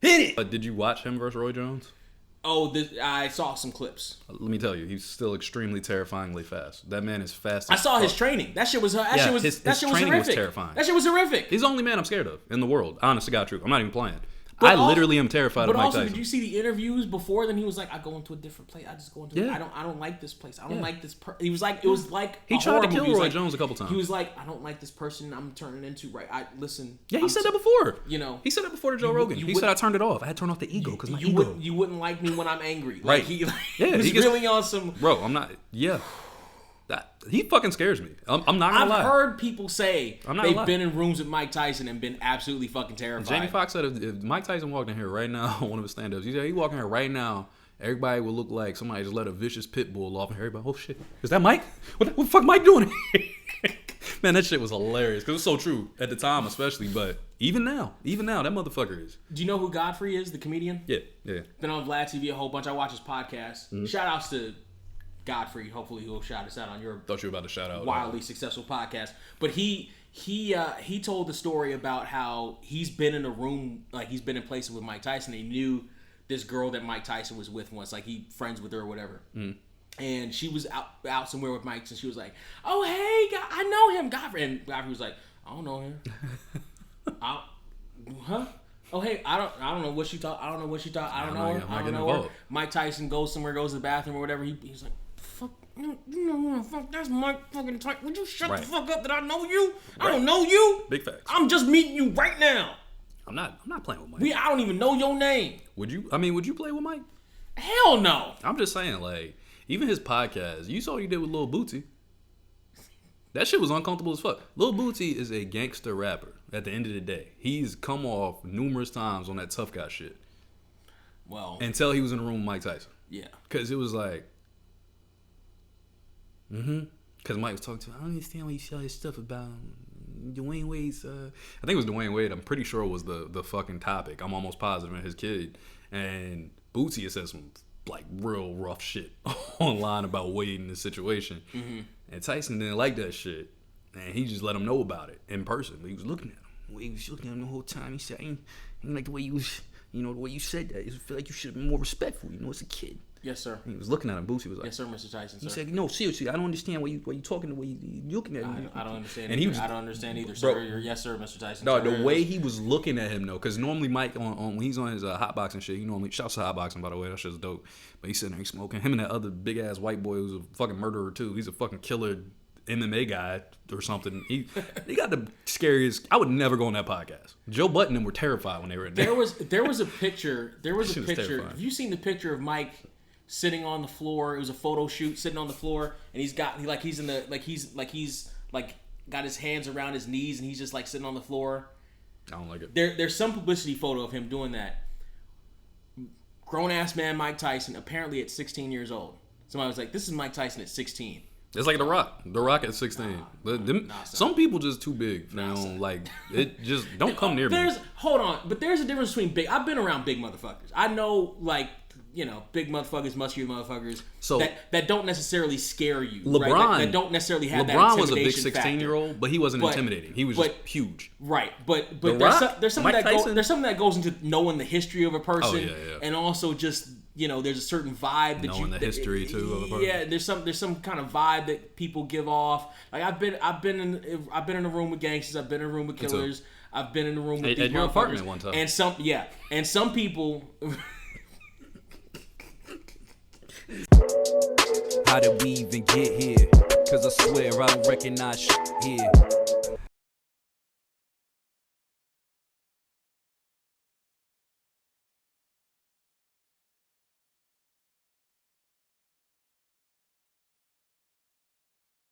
Hit it. Did you watch him versus Roy Jones? Oh, I saw some clips. Let me tell you, he's still extremely terrifyingly fast. That man is fast. I saw his training. That shit was horrific. Was terrifying. That shit was horrific. He's the only man I'm scared of in the world. Honest to God, truth. I'm not even playing. I literally am terrified of Mike Tyson. But also, did you see the interviews before? Then he was like, "I go into a different place. I just go into. I don't like this place. I don't like this. He was like, it was like he tried to kill Roy Jones a couple times. He was like, I don't like this person I'm turning into. Right? Listen. Yeah, he said that before. You know, he said that before to Joe Rogan. He said I turned it off. I had to turn off the ego because my ego. You wouldn't like me when I'm angry. Right? He was really on some. Bro, I'm not. Yeah. He fucking scares me. I'm not gonna lie. I've heard people say they've been in rooms with Mike Tyson and been absolutely fucking terrified. Jamie Foxx said if Mike Tyson walked in here right now, one of his stand-ups, he said he walk in here right now, everybody will look like somebody just let a vicious pit bull off, and everybody, oh shit, is that Mike? What the fuck Mike doing? Man, that shit was hilarious because it's so true at the time, especially. But even now, that motherfucker is. Do you know who Godfrey is, the comedian? Yeah. Been on Vlad TV a whole bunch. I watch his podcast. Mm-hmm. Shout outs to Godfrey. Hopefully he'll shout us out on your thought you were about to shout out wildly successful podcast. But he told the story about how he's been in a room, like he's been in places with Mike Tyson. He knew this girl that Mike Tyson was with once, like he friends with her or whatever. And she was out somewhere with Mike, and she was like, "Oh hey, I know him, Godfrey." And Godfrey was like, "I don't know him." Huh? Oh hey, I don't know what she thought. I don't know what she thought. I don't know her. I don't know her. Mike Tyson goes somewhere, goes to the bathroom or whatever. He's like, "Fuck, you know, fuck, that's Mike fucking Tyson. Would you shut the fuck up? That I know you? I don't know you. Big facts. I'm just meeting you right now. I'm not playing with Mike. I don't even know your name. Would you? I mean, would you play with Mike? Hell no. I'm just saying, like, even his podcast. You saw what he did with Lil Bootsy. That shit was uncomfortable as fuck. Lil Bootsy is a gangster rapper. At the end of the day, he's come off numerous times on that tough guy shit. Well, until he was in the room with Mike Tyson. Yeah, because it was like, because Mike was talking to him. I don't understand why you say all this stuff about Dwayne Wade's. I think it was Dwayne Wade. I'm pretty sure it was the fucking topic. I'm almost positive. And his kid and Bootsy had said some like real rough shit online about Wade in this situation. And Tyson didn't like that shit. And he just let him know about it in person. But he was looking at him. He was looking at him the whole time. He said, I ain't like the way you was, the way you said that. I feel like you should have been more respectful. It's a kid. Yes, sir. And he was looking at him. Bootsy was like, yes, sir, Mr. Tyson, sir. He said, no, seriously, I don't understand why you talking the way you looking at him. I don't understand either. I don't understand either, sir. Or, yes, sir, Mr. Tyson. No, sir. The way he was looking at him, though, because normally Mike, when he's on his hotboxing shit, he normally, shouts to hotboxing, by the way, that shit's dope. But he's sitting there, he's smoking. Him and that other big-ass white boy who's a fucking murderer, too. He's a fucking killer MMA guy or something. He got the scariest. I would never go on that podcast. Joe Budden and them were terrified when they were in there. There was a picture. Have you seen the picture of Mike sitting on the floor? It was a photo shoot, sitting on the floor, and he's got his hands around his knees, and he's just like sitting on the floor. I don't like it. There's some publicity photo of him doing that. Grown ass man Mike Tyson, apparently at 16 years old. Somebody was like, "This is Mike Tyson at 16." It's like The Rock. The Rock at 16. Some people just too big. Like, it just don't come near me. Hold on, but there's a difference between big. I've been around big motherfuckers. I know, like, big motherfuckers, muscular motherfuckers that don't necessarily scare you. LeBron, right? That don't necessarily have that intimidation LeBron was a big 16-year-old, but he wasn't intimidating. He was just huge. Right, but there's something that goes into knowing the history of a person, and also just there's a certain vibe that knowing the history too of a person. Yeah, there's some kind of vibe that people give off. Like I've been in a room with gangsters. I've been in a room with killers. I've been in a room with these your apartment one time. And some people. How did we even get here? Cause I swear I don't recognize shit here.